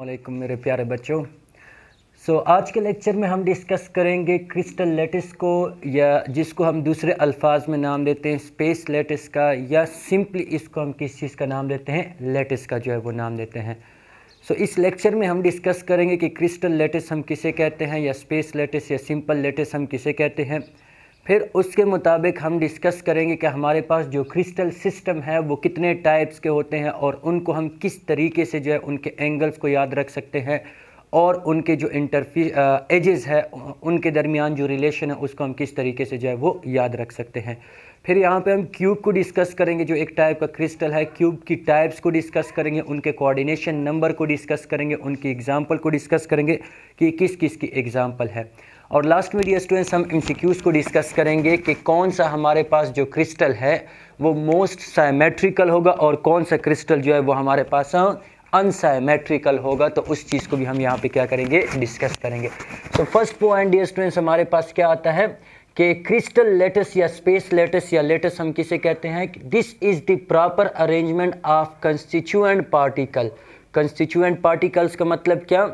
वालेकुम मेरे प्यारे बच्चों। आज के लेक्चर में हम डिस्कस करेंगे क्रिस्टल लैटिस को, या जिसको हम दूसरे अल्फाज में नाम देते हैं स्पेस लैटिस का, या सिंपली इसको हम किस चीज़ का नाम देते हैं, लैटिस का जो है वो नाम देते हैं। इस लेक्चर में हम डिस्कस करेंगे कि क्रिस्टल लैटिस हम किसे कहते हैं, या स्पेस लैटिस या सिंपल लैटिस हम किसे कहते हैं। फिर उसके मुताबिक हम डिस्कस करेंगे कि हमारे पास जो क्रिस्टल सिस्टम है वो कितने टाइप्स के होते हैं और उनको हम किस तरीके से जो है उनके एंगल्स को याद रख सकते हैं, और उनके जो एजेस है उनके दरमियान जो रिलेशन है उसको हम किस तरीके से जो है वो याद रख सकते हैं। फिर यहाँ पे हम क्यूब को डिस्कस करेंगे, जो एक टाइप का क्रिस्टल है। क्यूब की टाइप्स को डिस्कस करेंगे, उनके कोऑर्डिनेशन नंबर को डिस्कस करेंगे, उनकी एग्जांपल को डिस्कस करेंगे कि किस किस की एग्जांपल है। और लास्ट में डियर स्टूडेंट्स हम एमसीक्यूज़ को डिस्कस करेंगे कि कौन सा हमारे पास जो क्रिस्टल है वो मोस्ट साइमेट्रिकल होगा और कौन सा क्रिस्टल जो है वो हमारे पास अनसाइमेट्रिकल होगा। तो उस चीज़ को भी हम यहाँ पे क्या करेंगे, डिस्कस करेंगे। फर्स्ट पॉइंट डियर स्टूडेंट्स हमारे पास क्या आता है कि क्रिस्टल लैटिस या स्पेस लैटिस या लैटिस हम किसे कहते हैं। This is the proper arrangement of constituent particle. Constituent particles का मतलब क्या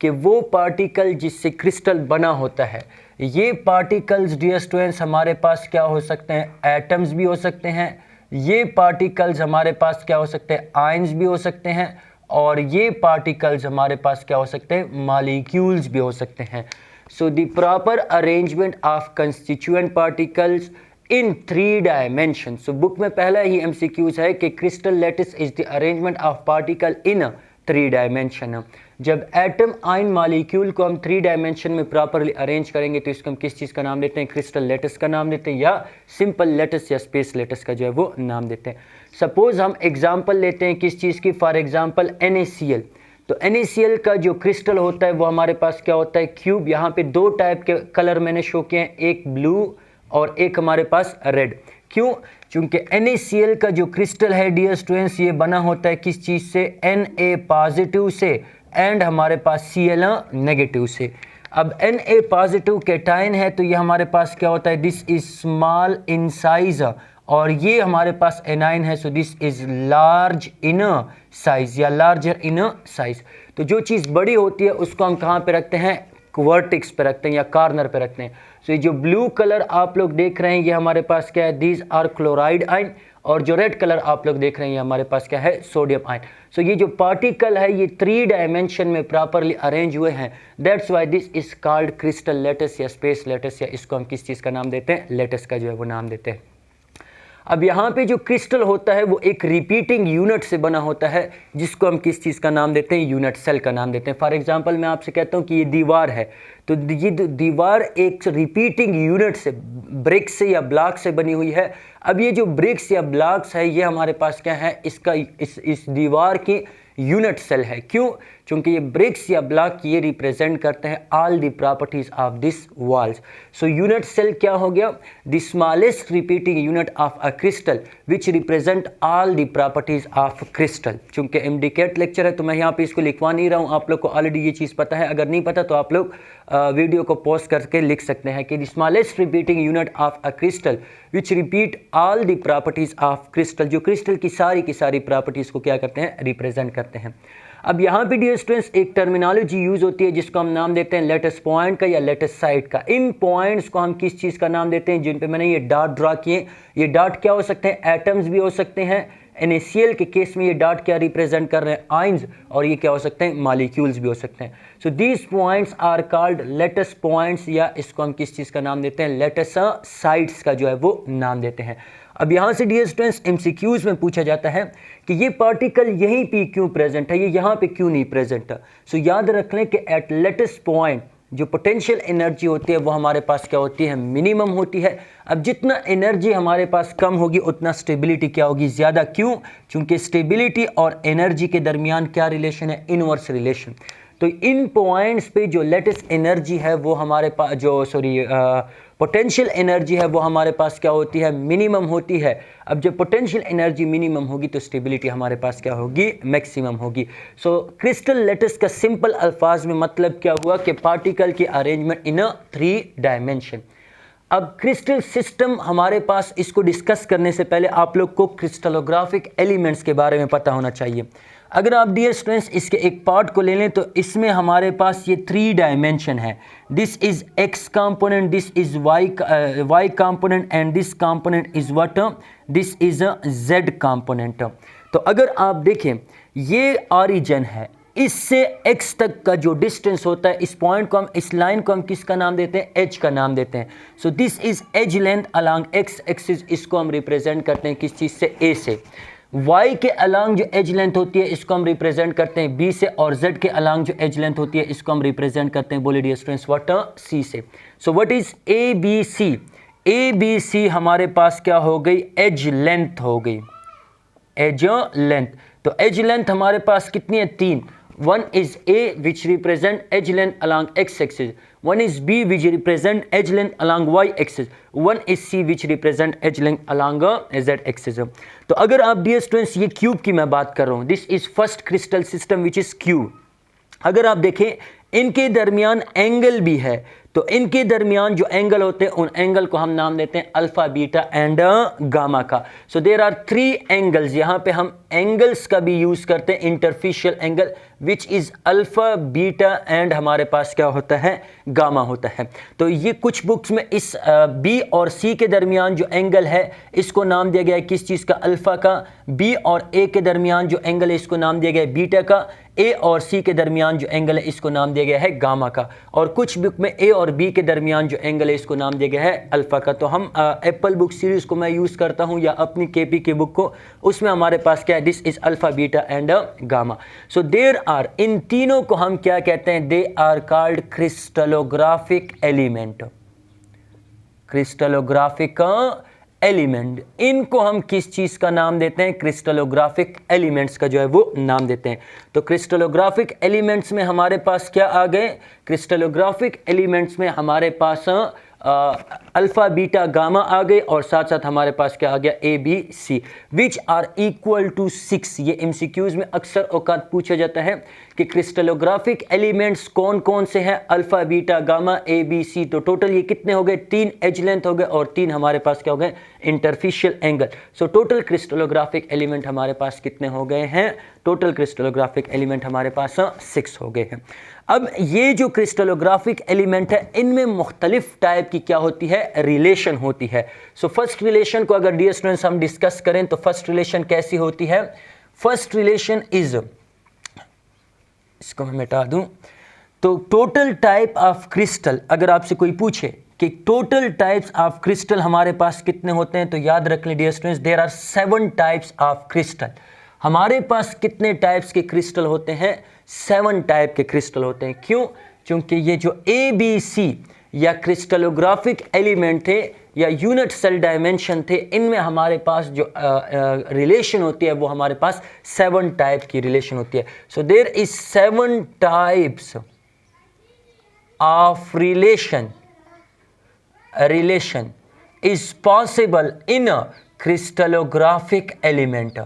कि वो पार्टिकल जिससे क्रिस्टल बना होता है। ये पार्टिकल्स डियर स्टूडेंट्स हमारे पास क्या हो सकते हैं, एटम्स भी हो सकते हैं। ये पार्टिकल्स हमारे पास क्या हो सकते हैं, आयंस भी हो सकते हैं। और ये पार्टिकल्स हमारे पास क्या हो सकते हैं, मॉलिक्यूल्स भी हो सकते हैं। So the proper arrangement of constituent particles in 3 dimension. Book में पहला ही एमसीक्यूज है कि crystal lattice is the arrangement of particle in 3 dimension. जब एटम आयन मॉलिक्यूल को हम 3 डायमेंशन में प्रॉपरली अरेंज करेंगे तो इसको हम किस चीज़ का नाम देते हैं, क्रिस्टल लैटिस का नाम देते हैं, या सिंपल लैटिस या स्पेस लैटिस का जो है वो नाम देते हैं। सपोज हम एग्जांपल लेते हैं किस चीज़ की, फॉर एग्जांपल NaCl। तो NaCl का जो क्रिस्टल होता है वो हमारे पास क्या होता है, क्यूब। यहाँ पे 2 टाइप के कलर मैंने शो किए हैं, एक ब्लू और एक हमारे पास रेड। क्यों? क्योंकि NaCl का जो क्रिस्टल है डियर स्टूडेंट्स ये बना होता है किस चीज़ से, Na पॉजिटिव से एंड हमारे पास Cl नेगेटिव से। अब Na पॉजिटिव कैटायन है तो ये हमारे पास क्या होता है, this is small in size, और ये हमारे पास एनाइन है, सो this is large in size या लार्जर इन साइज। तो जो चीज़ बड़ी होती है उसको हम कहाँ पे रखते हैं, वर्टेक्स पे रखते हैं या कॉर्नर पे रखते हैं। सो ये जो ब्लू कलर आप लोग देख रहे हैं ये हमारे पास क्या है, दीज आर क्लोराइड आयन, और जो रेड कलर आप लोग देख रहे हैं ये हमारे पास क्या है, सोडियम आयन। सो ये जो पार्टिकल है ये 3 डायमेंशन में प्रॉपरली अरेंज हुए हैं। That's why this is called crystal lattice या स्पेस लैटिस, या इसको हम किस चीज़ का नाम देते हैं, लैटिस का जो है वो नाम देते हैं। अब यहाँ पे जो क्रिस्टल होता है वो एक रिपीटिंग यूनिट से बना होता है, जिसको हम किस चीज़ का नाम देते हैं, यूनिट सेल का नाम देते हैं। फॉर एग्जांपल मैं आपसे कहता हूँ कि ये दीवार है, तो ये दीवार एक रिपीटिंग यूनिट से, ब्रिक्स से या ब्लॉक से बनी हुई है। अब ये जो ब्रिक्स या ब्लॉक्स है ये हमारे पास क्या है, इसका इस दीवार की यूनिट सेल है। क्यों? क्योंकि ये ब्रिक्स या ब्लॉक ये रिप्रेजेंट करते हैं all the properties of this walls. So unit cell क्या हो गया, the smallest repeating unit of a crystal which represent all the properties of crystal. चूंकि MDCAT लेक्चर है तो मैं यहाँ पे इसको लिखवा नहीं रहा हूँ, आप लोग को ऑलरेडी ये चीज़ पता है। अगर नहीं पता तो आप लोग वीडियो को पॉज करके लिख सकते हैं कि the smallest repeating unit of a crystal which repeat all the properties of crystal. जो क्रिस्टल की सारी प्रॉपर्टीज को क्या करते हैं, रिप्रेजेंट करते हैं। अब यहाँ पे डियर स्टूडेंट्स एक टर्मिनोलॉजी यूज होती है जिसको हम नाम देते हैं लैटिस पॉइंट का या लैटिस साइट का। इन पॉइंट्स को हम किस चीज़ का नाम देते हैं, जिन पे मैंने ये डॉट ड्रा किए। ये डॉट क्या हो सकते हैं, एटम्स भी हो सकते हैं। NaCl के केस में ये डॉट क्या रिप्रेजेंट कर रहे हैं, आयंस, और ये क्या हो सकते हैं, मॉलिक्यूल्स भी हो सकते हैं। So these points are called lattice points, या इसको हम किस चीज़ का नाम देते हैं, लैटिस साइट्स का जो है वो नाम देते हैं। अब यहाँ से डियर स्टूडेंट्स MCQs में पूछा जाता है कि ये पार्टिकल यहीं पे क्यों प्रेजेंट है, ये यहाँ पे क्यों नहीं प्रेजेंट है। सो याद रख लें कि एट लैटिस पॉइंट जो पोटेंशियल एनर्जी होती है वो हमारे पास क्या होती है, मिनिमम होती है। अब जितना एनर्जी हमारे पास कम होगी उतना स्टेबिलिटी क्या होगी, ज़्यादा। क्यों? क्योंकि स्टेबिलिटी और एनर्जी के दरमियान क्या रिलेशन है, इनवर्स रिलेशन। तो इन पॉइंट्स पे जो लैटिस एनर्जी है वो हमारे पास जो पोटेंशियल एनर्जी है वो हमारे पास क्या होती है, मिनिमम होती है। अब जब पोटेंशियल एनर्जी मिनिमम होगी तो स्टेबिलिटी हमारे पास क्या होगी, मैक्सिमम होगी। सो क्रिस्टल लैटिस का सिंपल अल्फाज में मतलब क्या हुआ कि पार्टिकल की अरेंजमेंट इन 3 डायमेंशन। अब क्रिस्टल सिस्टम हमारे पास, इसको डिस्कस करने से पहले आप लोग को क्रिस्टलोग्राफिक एलिमेंट्स के बारे में पता होना चाहिए। अगर आप डियर स्टूडेंट्स इसके एक पार्ट को ले लें तो इसमें हमारे पास ये 3 डायमेंशन है। This is X component, this is Y component and this component is what, this is a Z component. तो अगर आप देखें ये ऑरिजिन है, इससे x तक का जो डिस्टेंस होता है, इस पॉइंट को हम, इस लाइन को हम किसका नाम देते हैं, h का नाम देते हैं। So this is edge length along x axis, इसको हम रिप्रेजेंट करते हैं किस चीज़ से, a से। y के अलोंग जो एज लेंथ होती है इसको हम रिप्रेजेंट करते हैं b से, और z के अलोंग जो एज लेंथ होती है इसको हम रिप्रेजेंट करते हैं, बोलिए डियर स्टूडेंट्स, व्हाट, c से। So what is a b c हमारे पास क्या हो गई, एज लेंथ हो गई, एज लेंथ। तो एज लेंथ हमारे पास कितनी है, 3। One is A which represent edge length along x axis, one is B which represent edge length along y axis, one is C which represent edge length along z axis। तो अगर आप dear students ये cube की मैं बात कर रहा हूँ, this is first crystal system which is cube. अगर आप देखें इनके दरमियान एंगल भी है, तो इनके दरमियान जो एंगल होते हैं उन एंगल को हम नाम देते हैं अल्फा, बीटा एंड गामा का। सो देयर आर 3 एंगल्स, यहाँ पे हम एंगल्स का भी यूज करते हैं, interfacial angle which is alpha, beta and हमारे पास क्या होता है, गामा होता है। तो ये कुछ बुक्स में इस बी और सी के दरमियान जो एंगल है इसको नाम दिया गया है किस चीज़ का, अल्फा का। बी और ए के दरमियान जो एंगल है इसको नाम दिया गया है बीटा का। ए और सी के दरमियान जो एंगल है इसको नाम दिया गया है गामा का। और कुछ बुक में ए और बी के दरमियान जो एंगल है इसको नाम दिया गया है अल्फा का। तो हम एप्पल बुक सीरीज को मैं यूज़ करता हूँ या अपनी केपी की बुक को, उसमें हमारे पास क्या है, this is alpha, beta and gamma. So there are, इन तीनों को हम क्या कहते हैं, they are called crystallographic element, crystallographic element. इनको हम किस चीज का नाम देते हैं, क्रिस्टलोग्राफिक एलिमेंट्स का जो है वो नाम देते हैं। तो क्रिस्टलोग्राफिक एलिमेंट्स में हमारे पास क्या आ गए, क्रिस्टलोग्राफिक एलिमेंट्स में हमारे पास अल्फा, बीटा, गामा आ गए, और साथ साथ हमारे पास क्या आ गया, A B C, which are equal to 6। ये एमसीक्यूज में अक्सर औकात पूछा जाता है कि क्रिस्टलोग्राफिक एलिमेंट्स कौन कौन से हैं, alpha, beta, gamma, A B C. तो टोटल ये कितने हो गए, 3 एज लेंथ हो गए और 3 हमारे पास क्या हो गए, interfacial angle. So total crystallographic element हमारे पास कितने हो गए हैं, टोटल क्रिस्टलोग्राफिक एलिमेंट हमारे पास 6 हो गए हैं। अब ये जो क्रिस्टलोग्राफिक एलिमेंट है इनमें मुख्तलिफ टाइप की क्या होती है, रिलेशन होती है। सो फर्स्ट रिलेशन को अगर डियर स्टूडेंट्स हम डिस्कस करें तो फर्स्ट रिलेशन कैसी होती है, फर्स्ट रिलेशन इज, इसको मैं मिटा दूं, तो टोटल टाइप ऑफ क्रिस्टल, अगर आपसे कोई पूछे कि टोटल टाइप्स ऑफ क्रिस्टल हमारे पास कितने होते हैं, तो याद रख लें dear students, there are 7 types of crystal. हमारे पास कितने टाइप्स के क्रिस्टल होते हैं, 7 टाइप के क्रिस्टल होते हैं। क्यों, क्योंकि ये जो ए बी सी या क्रिस्टलोग्राफिक एलिमेंट थे या यूनिट सेल डायमेंशन थे, इनमें हमारे पास जो रिलेशन होती है वो हमारे पास 7 टाइप की रिलेशन होती है। So there is 7 types of relation is possible in a crystallographic element.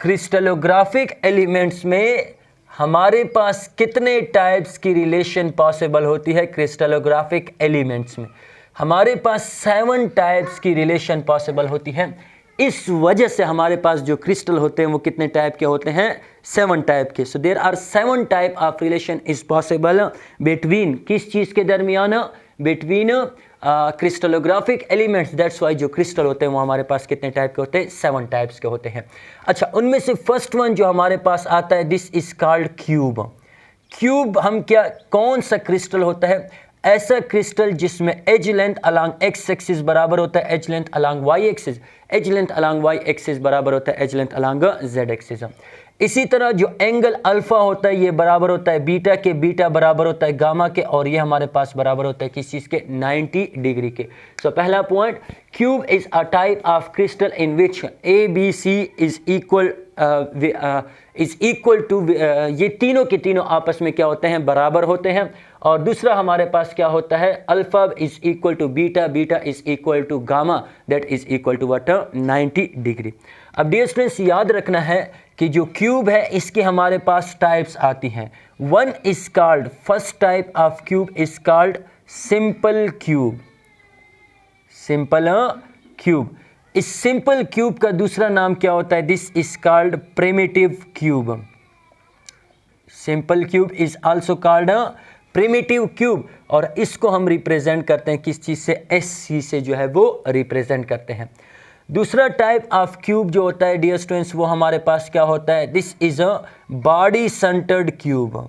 Crystallographic elements में हमारे पास कितने टाइप्स की रिलेशन पॉसिबल होती है, क्रिस्टलोग्राफिक एलिमेंट्स में हमारे पास 7 टाइप्स की रिलेशन पॉसिबल होती है। इस वजह से हमारे पास जो क्रिस्टल होते हैं वो कितने टाइप के होते हैं, 7 टाइप के। So there are 7 type of relation is possible between, किस चीज़ के दरमियान, between crystallographic elements. That's why जो क्रिस्टल होते हैं वो हमारे पास कितने टाइप के होते हैं, 7 टाइप्स के होते हैं। अच्छा, उनमें से फर्स्ट वन जो हमारे पास आता है, this is called cube. Cube हम क्या, कौन सा क्रिस्टल होता है, ऐसा क्रिस्टल जिसमें edge length along X axis बराबर होता है edge length along Y axis, edge length along Y axis बराबर होता है edge length along Z axis. इसी तरह जो एंगल अल्फा होता है ये बराबर होता है बीटा के, बीटा बराबर होता है गामा के, और ये हमारे पास बराबर होता है किस चीज़ के, 90 डिग्री के। सो पहला point, cube is a type of crystal in which A B C is equal to, ये तीनों के तीनों आपस में क्या होते हैं, बराबर होते हैं। और दूसरा हमारे पास क्या होता है, alpha is equal to beta, beta is equal to gamma, that is equal to what, 90 degree. अब डियर स्टूडेंट्स याद रखना है कि जो क्यूब है इसके हमारे पास टाइप्स आती हैं। One is called, first type of cube is called simple cube, simple cube. इस सिंपल क्यूब का दूसरा नाम क्या होता है? This is called primitive cube. Simple cube is also called primitive cube, और इसको हम रिप्रेजेंट करते हैं किस चीज से? SC से जो है वो रिप्रेजेंट करते हैं। दूसरा टाइप ऑफ क्यूब जो होता है डियर स्टूडेंट्स, वो हमारे पास क्या होता है? This is a body centred cube.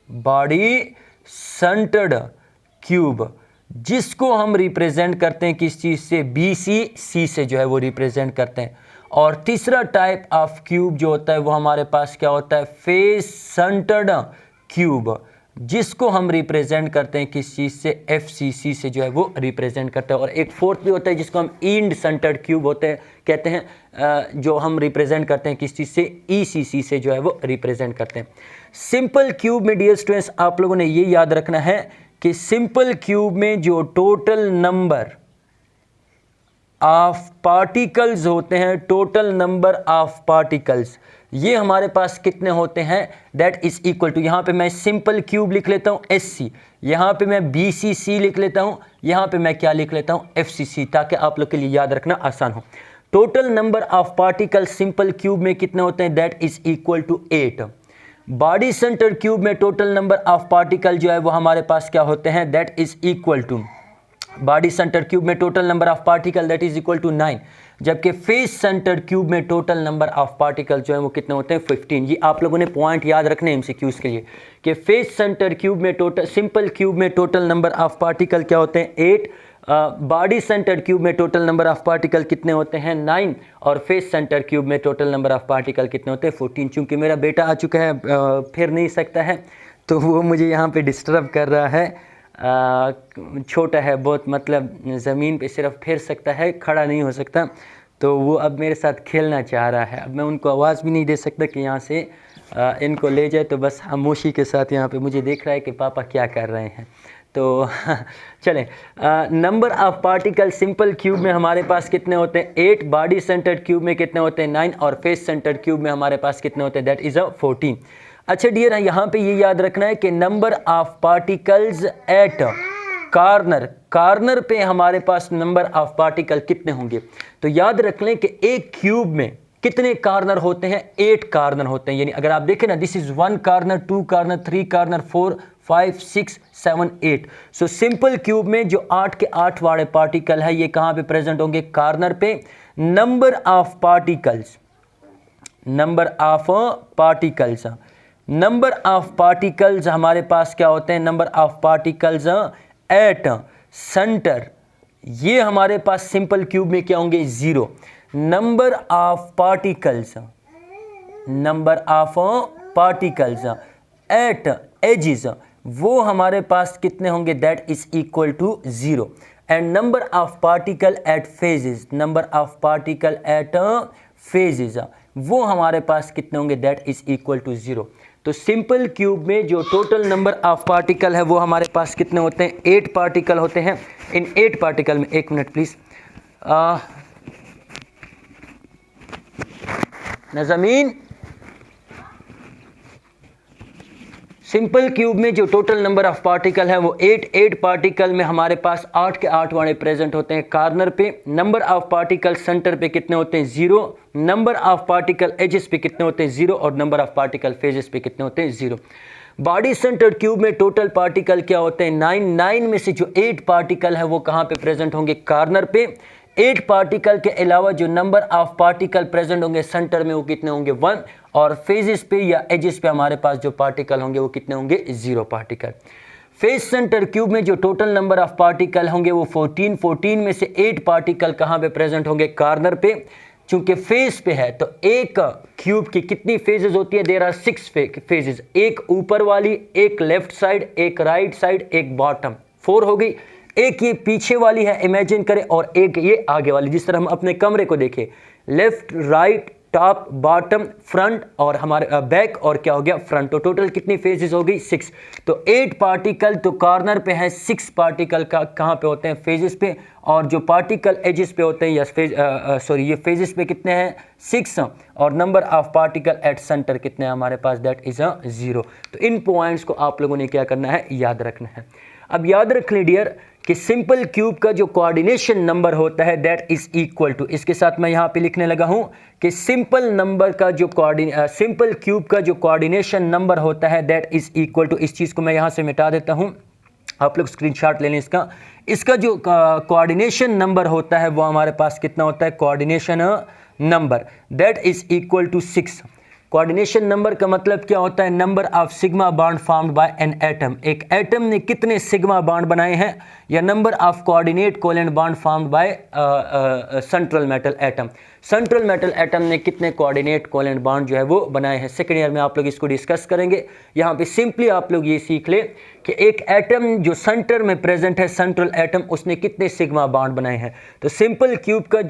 Body centred cube, जिसको हम रिप्रेजेंट करते हैं किस चीज से? BC से जो है वो रिप्रेजेंट करते हैं। और तीसरा टाइप ऑफ क्यूब जो होता है वो हमारे पास क्या होता है? फेस सेंटर्ड क्यूब, जिसको हम रिप्रेजेंट करते हैं किस चीज से? FCC से जो है वो रिप्रेजेंट करते हैं। और एक फोर्थ भी होता है जिसको हम इंड सेंटर्ड क्यूब होते हैं कहते हैं, जो हम रिप्रेजेंट करते हैं किस चीज से? ECC से जो है वो रिप्रेजेंट करते हैं। सिंपल क्यूब में डियर स्टूडेंट्स आप लोगों ने ये याद रखना है कि सिंपल क्यूब में जो टोटल नंबर ऑफ पार्टिकल्स होते हैं, टोटल नंबर ऑफ पार्टिकल्स, ये हमारे पास कितने होते हैं? दैट इज इक्वल टू, यहाँ पे मैं सिंपल क्यूब लिख लेता हूँ SC, यहाँ पे मैं BCC लिख लेता हूँ, यहाँ पे मैं क्या लिख लेता हूँ? FCC, ताकि आप लोग के लिए याद रखना आसान हो। Total number of particle simple cube में कितने होते हैं? That is equal to 8। Body centre cube में टोटल नंबर ऑफ पार्टिकल जो है वो हमारे पास क्या होते हैं? That is equal to, body centre cube में total number of particle that is equal to 9, जबकि फेस सेंटर क्यूब में टोटल नंबर ऑफ पार्टिकल जो है वो कितने होते हैं? 15। ये आप लोगों ने पॉइंट याद रखने MCQs के लिए कि फेस सेंटर क्यूब में टोटल, सिंपल क्यूब में टोटल नंबर ऑफ पार्टिकल क्या होते हैं? 8। बॉडी सेंटर क्यूब में टोटल नंबर ऑफ पार्टिकल कितने होते हैं? 9। और फेस सेंटर क्यूब में टोटल नंबर ऑफ पार्टिकल कितने होते हैं? 14। चूंकि मेरा बेटा आ चुका है, फिर नहीं सकता है, तो वो मुझे यहाँ पे डिस्टर्ब कर रहा है। छोटा है बहुत, मतलब ज़मीन पे सिर्फ फिर सकता है, खड़ा नहीं हो सकता, तो वो अब मेरे साथ खेलना चाह रहा है। अब मैं उनको आवाज़ भी नहीं दे सकता कि यहाँ से इनको ले जाए, तो बस खामोशी के साथ यहाँ पे मुझे देख रहा है कि पापा क्या कर रहे हैं। तो चलें, number of particle simple cube में हमारे पास कितने होते हैं? 8। बॉडी सेंटर क्यूब में कितने होते हैं? 9। और फेस सेंटर क्यूब में हमारे पास कितने होते हैं? That is 14। अच्छा डियर, यहाँ पे ये याद रखना है कि number of particles at corner, corner पे हमारे पास नंबर ऑफ पार्टिकल कितने होंगे? तो याद रख लें कि एक क्यूब में कितने कॉर्नर होते हैं? 8 कॉर्नर होते हैं। यानी अगर आप देखें ना, this is 1 corner, 2 corner, 3 corner, 4, 5, 6, 7, 8। So simple cube में जो 8 के 8 वाले पार्टिकल है, ये कहाँ पे प्रेजेंट होंगे? कॉर्नर पे। Number of particles, number of particles, number of particles हमारे पास क्या होते हैं? Number of particles at centre, ये हमारे पास सिंपल क्यूब में क्या होंगे? 0। Number of particles, number of particles at edges, वो हमारे पास कितने होंगे? That is equal to 0। And number of particle at faces, number of particle at faces, वो हमारे पास कितने होंगे? That is equal to 0। तो सिंपल क्यूब में जो टोटल नंबर ऑफ पार्टिकल है वो हमारे पास कितने होते हैं? 8 पार्टिकल होते हैं। इन 8 पार्टिकल में, एक मिनट प्लीज, नज़मीन, सिंपल क्यूब में जो टोटल नंबर ऑफ पार्टिकल है वो 8 पार्टिकल में हमारे पास 8 के 8 वाले प्रेजेंट होते हैं कॉर्नर पे। नंबर ऑफ पार्टिकल सेंटर पे कितने होते हैं? 0। नंबर ऑफ पार्टिकल एजेस पे कितने होते हैं? 0। और नंबर ऑफ पार्टिकल फेजेस पे कितने होते हैं? 0। बॉडी सेंटर क्यूब में टोटल पार्टिकल क्या होते हैं? 9 में से जो 8 पार्टिकल है वो कहाँ पे प्रेजेंट होंगे? कॉर्नर पे। 8 पार्टिकल के अलावा जो नंबर ऑफ पार्टिकल प्रेजेंट होंगे सेंटर में वो कितने होंगे? 1। और फेजेस पे या एजेस पे हमारे पास जो पार्टिकल होंगे वो कितने होंगे? 0 पार्टिकल। फेस सेंटर क्यूब में जो टोटल नंबर ऑफ पार्टिकल होंगे वो 14 में से 8 पार्टिकल कहाँ पे प्रेजेंट होंगे? कॉर्नर पे। चूंकि फेस पे है तो एक क्यूब की कितनी फेजेस होती है? There are 6 faces. एक ऊपर वाली, एक लेफ्ट साइड, एक राइट साइड, एक बॉटम, 4 हो गई। एक ये पीछे वाली है, इमेजिन करें, और एक ये आगे वाली, जिस तरह हम अपने कमरे को देखें, left, right, top, bottom, front, और हमारे बैक, और क्या हो गया? फ्रंट। तो टोटल कितनी फेजेस हो गई? 6। तो 8 पार्टिकल तो कॉर्नर पे है, 6 पार्टिकल का कहाँ पे होते हैं? फेजेस पे। और जो पार्टिकल एजेस पे होते हैं या ये फेजेस पे कितने हैं? 6। और number of particle at centre कितने हैं हमारे पास? That is 0। तो इन पॉइंट्स को आप लोगों ने क्या करना है? याद रखना है। अब याद रख लें डियर कि सिंपल क्यूब का जो कोऑर्डिनेशन नंबर होता है दैट इज इक्वल टू, इसके साथ मैं यहाँ पे लिखने लगा हूँ कि सिंपल क्यूब का जो कोऑर्डिनेशन नंबर होता है दैट इज इक्वल टू, इस चीज़ को मैं यहाँ से मिटा देता हूँ, आप लोग स्क्रीनशॉट ले लें इसका जो कोऑर्डिनेशन नंबर होता है वो हमारे पास कितना होता है, coordination number that is equal to 6। Coordination number का मतलब क्या होता है, number of sigma bond formed by an atom, एक एटम ने कितने सिग्मा बॉन्ड बनाए हैं, या number of coordinate covalent bond formed by central metal atom, central metal atom ने कितने कोऑर्डिनेट कोवेलेंट बॉन्ड जो है वो बनाए हैं। सेकेंड ईयर में आप लोग इसको डिस्कस करेंगे। यहाँ पे सिंपली आप लोग ये सीख ले कि एक एटम जो सेंटर में प्रेजेंट है, सेंट्रल एटम, उसने कितने सिग्मा बॉन्ड बनाए हैं। तो सिंपल क्यूब का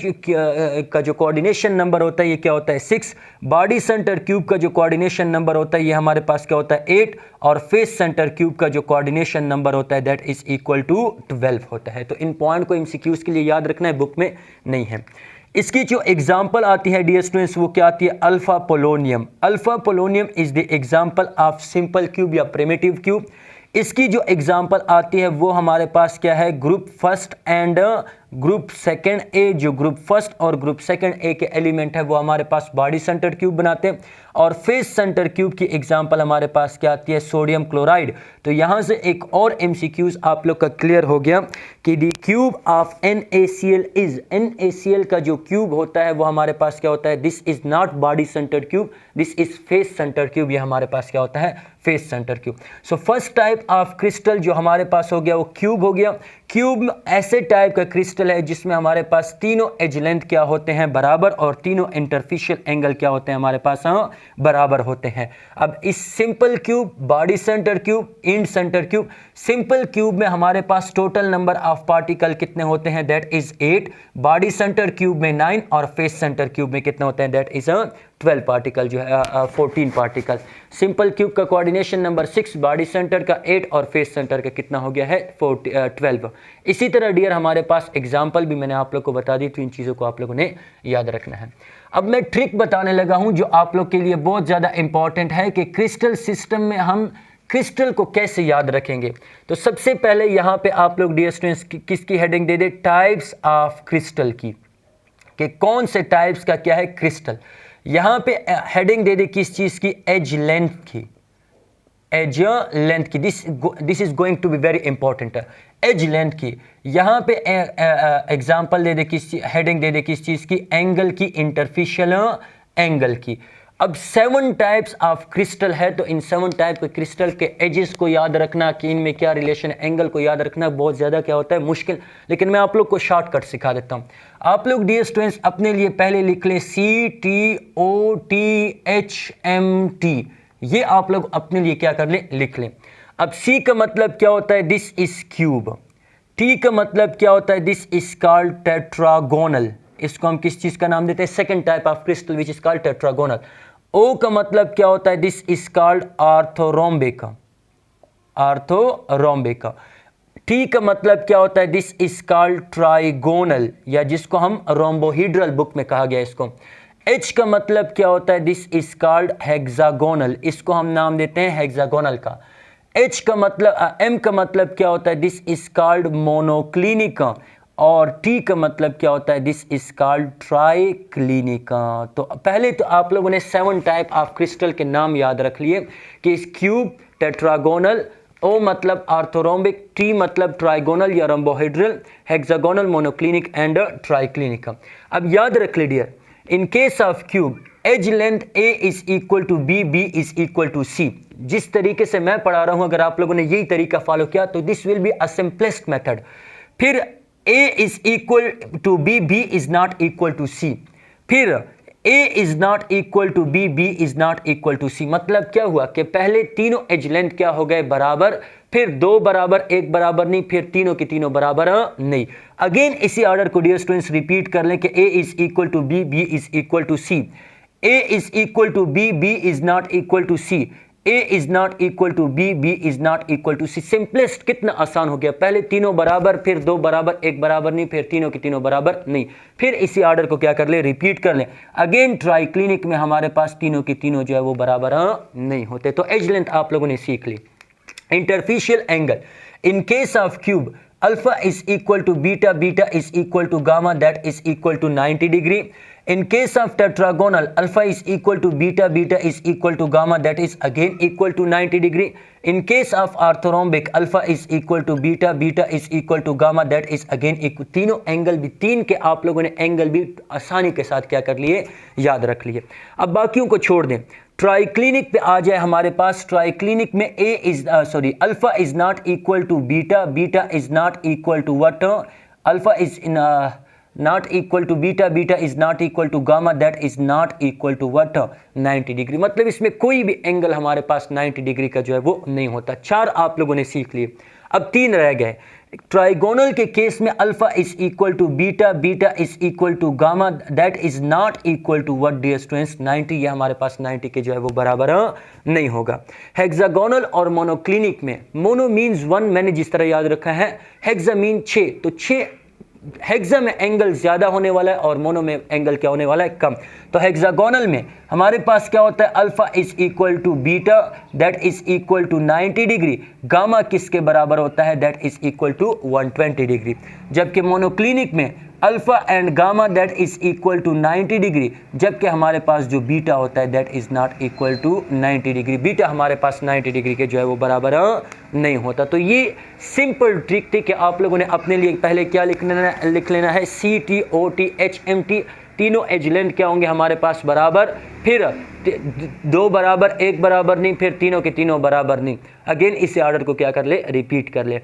जो कोऑर्डिनेशन नंबर होता है ये क्या होता है, 6। बॉडी सेंटर क्यूब का जो कोऑर्डिनेशन नंबर होता है ये हमारे पास क्या होता है, 8। और फेस सेंटर क्यूब का जो कोऑर्डिनेशन नंबर होता है दैट इज इक्वल टू 12 होता है। तो इन पॉइंट को एमसीक्यूज के लिए याद रखना है, बुक में नहीं है। इसकी जो एग्जाम्पल आती है डियर स्टूडेंट्स वो क्या आती है, alpha polonium. Alpha polonium is the example of simple cube या प्रिमिटिव क्यूब। इसकी जो एग्जाम्पल आती है वो हमारे पास क्या है, group first and group second ए। जो ग्रुप फर्स्ट और ग्रुप सेकंड ए के एलिमेंट है वो हमारे पास बॉडी सेंटर क्यूब बनाते हैं। और फेस सेंटर क्यूब की एग्जांपल हमारे पास क्या आती है, सोडियम क्लोराइड। तो यहाँ से एक और एमसीक्यूज आप लोग का क्लियर हो गया कि दी cube of NaCl is, NaCl का जो क्यूब होता है वो हमारे पास क्या होता है, this is not body centre cube, this is face centre cube. ये हमारे पास क्या होता है, face centre cube. So first type of crystal जो हमारे पास हो गया वो क्यूब हो गया। क्यूब ऐसे टाइप का क्रिस्टल है जिसमें हमारे पास तीनों एज लेंथ क्या होते हैं, बराबर, और तीनों इंटरफेशियल एंगल क्या होते हैं हमारे पास, बराबर होते हैं। अब इस simple cube, body centre cube, end centre cube, simple cube में हमारे पास टोटल नंबर ऑफ पार्टिकल कितने होते हैं, that is 8। Body centre cube में 9 और फेस सेंटर क्यूब में कितने होते हैं, दैट इज 12 पार्टिकल, जो है 14 पार्टिकल। सिंपल क्यूब का कोऑर्डिनेशन नंबर 6, बॉडी सेंटर का 8 और फेस सेंटर का कितना हो गया है, 12। इसी तरह डियर हमारे पास एग्जाम्पल भी मैंने आप लोग को बता दी, तो इन चीज़ों को आप लोगों ने याद रखना है। अब मैं ट्रिक बताने लगा हूं जो आप लोग के लिए बहुत ज़्यादा इंपॉर्टेंट है कि क्रिस्टल सिस्टम में हम क्रिस्टल को कैसे याद रखेंगे। तो सबसे पहले यहाँ पे आप लोग डियर स्टूडेंट्स किसकी heading they they, types of crystal की, कि कौन से टाइप्स का क्या है क्रिस्टल। यहाँ पे हेडिंग दे दे किस चीज़ की, एज लेंथ की, एज लेंथ की। This is going to be very important, edge length की। यहाँ पे एग्जाम्पल दे दे किस, हेडिंग दे दे किस चीज़ की, एंगल की, इंटरफेशियल एंगल की। अब 7 टाइप्स ऑफ क्रिस्टल है, तो इन 7 टाइप के क्रिस्टल के एजेस को याद रखना कि इनमें क्या रिलेशन है, एंगल को याद रखना बहुत ज़्यादा क्या होता है, मुश्किल। लेकिन मैं आप लोग को शॉर्टकट सिखा देता हूँ। आप लोग डियर स्टूडेंट्स अपने लिए पहले लिख लें CTOTHMT, ये आप लोग अपने लिए क्या कर लें, लिख लें। अब C का मतलब क्या होता है, दिस इज क्यूब। T का मतलब क्या होता है, दिस इज कॉल्ड टेट्रागोनल। इसको हम किस चीज़ का नाम देते हैं, second type of crystal which is called tetragonal. O का मतलब क्या होता है, this is called orthorhombic, orthorhombic. T का मतलब क्या होता है, दिस इज कॉल्ड ट्राइगोनल, या जिसको हम रोम्बोहीड्रल बुक में कहा गया इसको। H का मतलब क्या होता है, दिस इज कॉल्ड हेक्सागोनल, इसको हम नाम देते हैं हेक्सागोनल का। H का मतलब, M का मतलब क्या होता है, दिस इज कॉल्ड मोनोक्लिनिक। और T का मतलब क्या होता है, दिस इज कॉल्ड ट्राइक्लिनिक। तो पहले तो आप लोगों ने 7 टाइप ऑफ क्रिस्टल के नाम याद रख लिए कि इस क्यूब, टेट्रागोनल, O मतलब ऑर्थोरोम्बिक, T मतलब ट्राइगोनल या rhombohedral, hexagonal, monoclinic and triclinic. अब याद रख ले dear, in case of cube edge length A is equal to B, B is equal to C। जिस तरीके से मैं पढ़ा रहा हूं अगर आप लोगों ने यही तरीका फॉलो किया तो this will be a simplest method. फिर A is equal to B, B is not equal to C। फिर A is not equal to B, B is not equal to C। मतलब क्या हुआ कि पहले तीनों एज लेंथ क्या हो गए, बराबर, फिर 2 बराबर, 1 बराबर नहीं, फिर तीनों के तीनों बराबर नहीं। अगेन इसी ऑर्डर को डियर स्टूडेंट्स रिपीट कर लें कि A is equal to B, B is equal to C। A is equal to B, B is not equal to C। A is not equal to B, B is not equal to C। Simplest, कितना आसान हो गया, पहले तीनों बराबर, फिर 2 बराबर, 1 बराबर नहीं, फिर तीनों के तीनों बराबर नहीं। फिर इसी ऑर्डर को क्या कर ले, रिपीट कर ले। अगेन ट्राइक्लिनिक में हमारे पास तीनों के तीनों जो है वो बराबर नहीं होते। तो एज लेंथ आप लोगों ने सीख ली। Interfacial angle, in case of cube alpha is equal to beta, beta is equal to gamma, that is equal to 90 degree. In case of tetragonal, alpha is equal to beta, beta is equal to gamma, that is again equal to 90 degree. In case of orthorhombic, alpha is equal to beta, beta is equal to gamma, that is again equal. तीनों angle भी, तीन के आप लोगों ने angle भी आसानी के साथ क्या कर लिए, याद रख लिए। अब बाकियों को छोड़ दें, ट्राइक्लिनिक पे आ जाए हमारे पास। ट्राइक्लिनिक में alpha is not equal to beta, beta is not equal to what, alpha is not equal to beta, beta is not equal to gamma, that is not equal to what, 90 degree. मतलब इसमें कोई भी angle हमारे पास 90 degree का जो है वो नहीं होता। चार आप लोगों ने सीख लिए, अब तीन रह गए। ट्राइगोनल के केस में alpha is equal to beta, beta is equal to gamma, that is not equal to what dear students, 90। ये हमारे पास 90 के जो है वो बराबर नहीं होगा। हेक्सागोनल और मोनोक्लिनिक में, मोनो मीन्स 1 मैंने जिस तरह याद रखा है, हेक्सा मीन 6, तो 6 हेक्सा में एंगल ज्यादा होने वाला है और मोनो में एंगल क्या होने वाला है, कम। तो हेक्सागोनल में हमारे पास क्या होता है, alpha is equal to beta, that is equal to 90 degree. Gamma किसके बराबर होता है, that is equal to 120 degree. जबकि मोनोक्लिनिक में alpha and gamma that is equal to 90 degree, जबकि हमारे पास जो बीटा होता है that is not equal to 90 degree. Beta हमारे पास 90 डिग्री के जो है वो बराबर नहीं होता। तो ये सिंपल ट्रिक थी कि आप लोगों ने अपने लिए पहले क्या लिख लेना है, C T O T H M T, तीनों एज लेंथ क्या होंगे हमारे पास बराबर, फिर 2 बराबर 1 बराबर नहीं, फिर तीनों के तीनों बराबर नहीं। अगेन इसी ऑर्डर को क्या कर ले, रिपीट कर ले।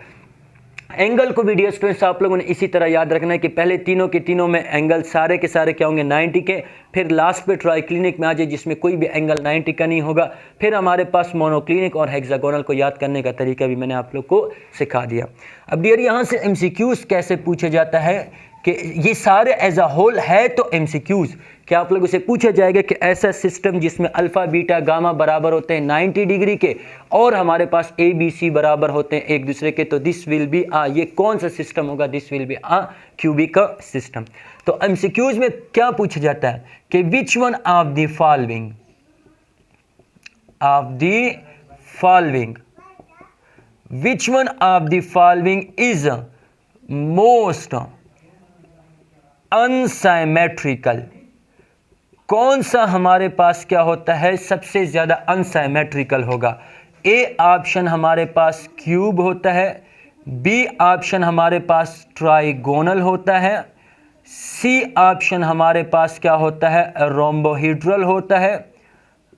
एंगल को भी डियर स्टूडेंट्स आप लोगों ने इसी तरह याद रखना है कि पहले तीनों के तीनों में एंगल सारे के सारे क्या होंगे 90 के, फिर लास्ट पे ट्राइक्लिनिक में आ जाए जिसमें कोई भी एंगल 90 का नहीं होगा, फिर हमारे पास मोनोक्लिनिक और हेक्सागोनल को याद करने का तरीका भी मैंने आप लोग को सिखा दिया। अब डियर यहाँ से एमसीक्यूज कैसे पूछे जाता है कि ये सारे एज अ होल है, तो एमसीक्यूज क्या आप लोगों से पूछा जाएगा कि ऐसा सिस्टम जिसमें अल्फा बीटा गामा बराबर होते हैं 90 डिग्री के और हमारे पास ए बी सी बराबर होते हैं एक दूसरे के, तो दिस विल बी ये कौन सा सिस्टम होगा, this will be cubic system. तो एमसीक्यूज में क्या पूछा जाता है कि which one of the following which one of the following is most unsymmetrical, कौन सा हमारे पास क्या होता है सबसे ज्यादा अनसाइमेट्रिकल होगा। ए ऑप्शन हमारे पास क्यूब होता है, बी ऑप्शन हमारे पास ट्राइगोनल होता है, सी ऑप्शन हमारे पास क्या होता है रोम्बोहीड्रल होता है,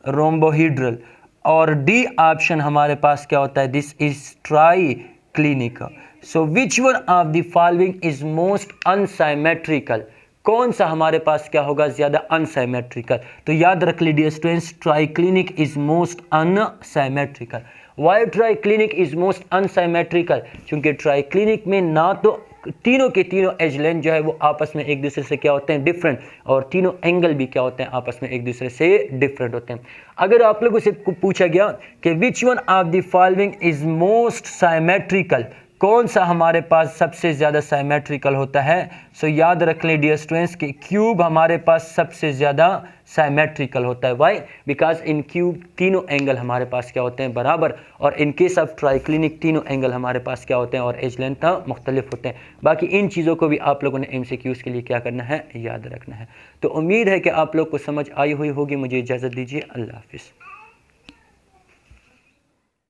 रोम्बोहीड्रल, और डी ऑप्शन हमारे पास क्या होता है, this is triclinic. So which one of the following is most unsymmetrical, कौन सा हमारे पास क्या होगा ज्यादा अनसाइमेट्रिकल। तो याद रख लीजिए students, triclinic is most unsymmetrical. Why triclinic is most unsymmetrical, क्योंकि ट्राइक्लिनिक में ना तो तीनों के तीनों एज लेंथ जो है वो आपस में एक दूसरे से क्या होते हैं डिफरेंट, और तीनों एंगल भी क्या होते हैं आपस में एक दूसरे से डिफरेंट होते हैं। अगर आप लोगों से पूछा गया कि which one of the following is most symmetrical, कौन सा हमारे पास सबसे ज़्यादा साइमेट्रिकल होता है, सो याद रख लें डियर स्टूडेंट्स कि क्यूब हमारे पास सबसे ज़्यादा साइमेट्रिकल होता है। वाई, बिकॉज इन क्यूब तीनों एंगल हमारे पास क्या होते हैं बराबर, और इन केस ऑफ ट्राइक्लिनिक तीनों एंगल हमारे पास क्या होते हैं और एज लेंथ मुख्तलिफ होते हैं। बाकी इन चीज़ों को भी आप लोगों ने एमसीक्यूज़ के लिए क्या करना है, याद रखना है। तो उम्मीद है कि आप लोग को समझ आई हुई होगी। मुझे इजाज़त दीजिए, अल्लाह हाफिज़।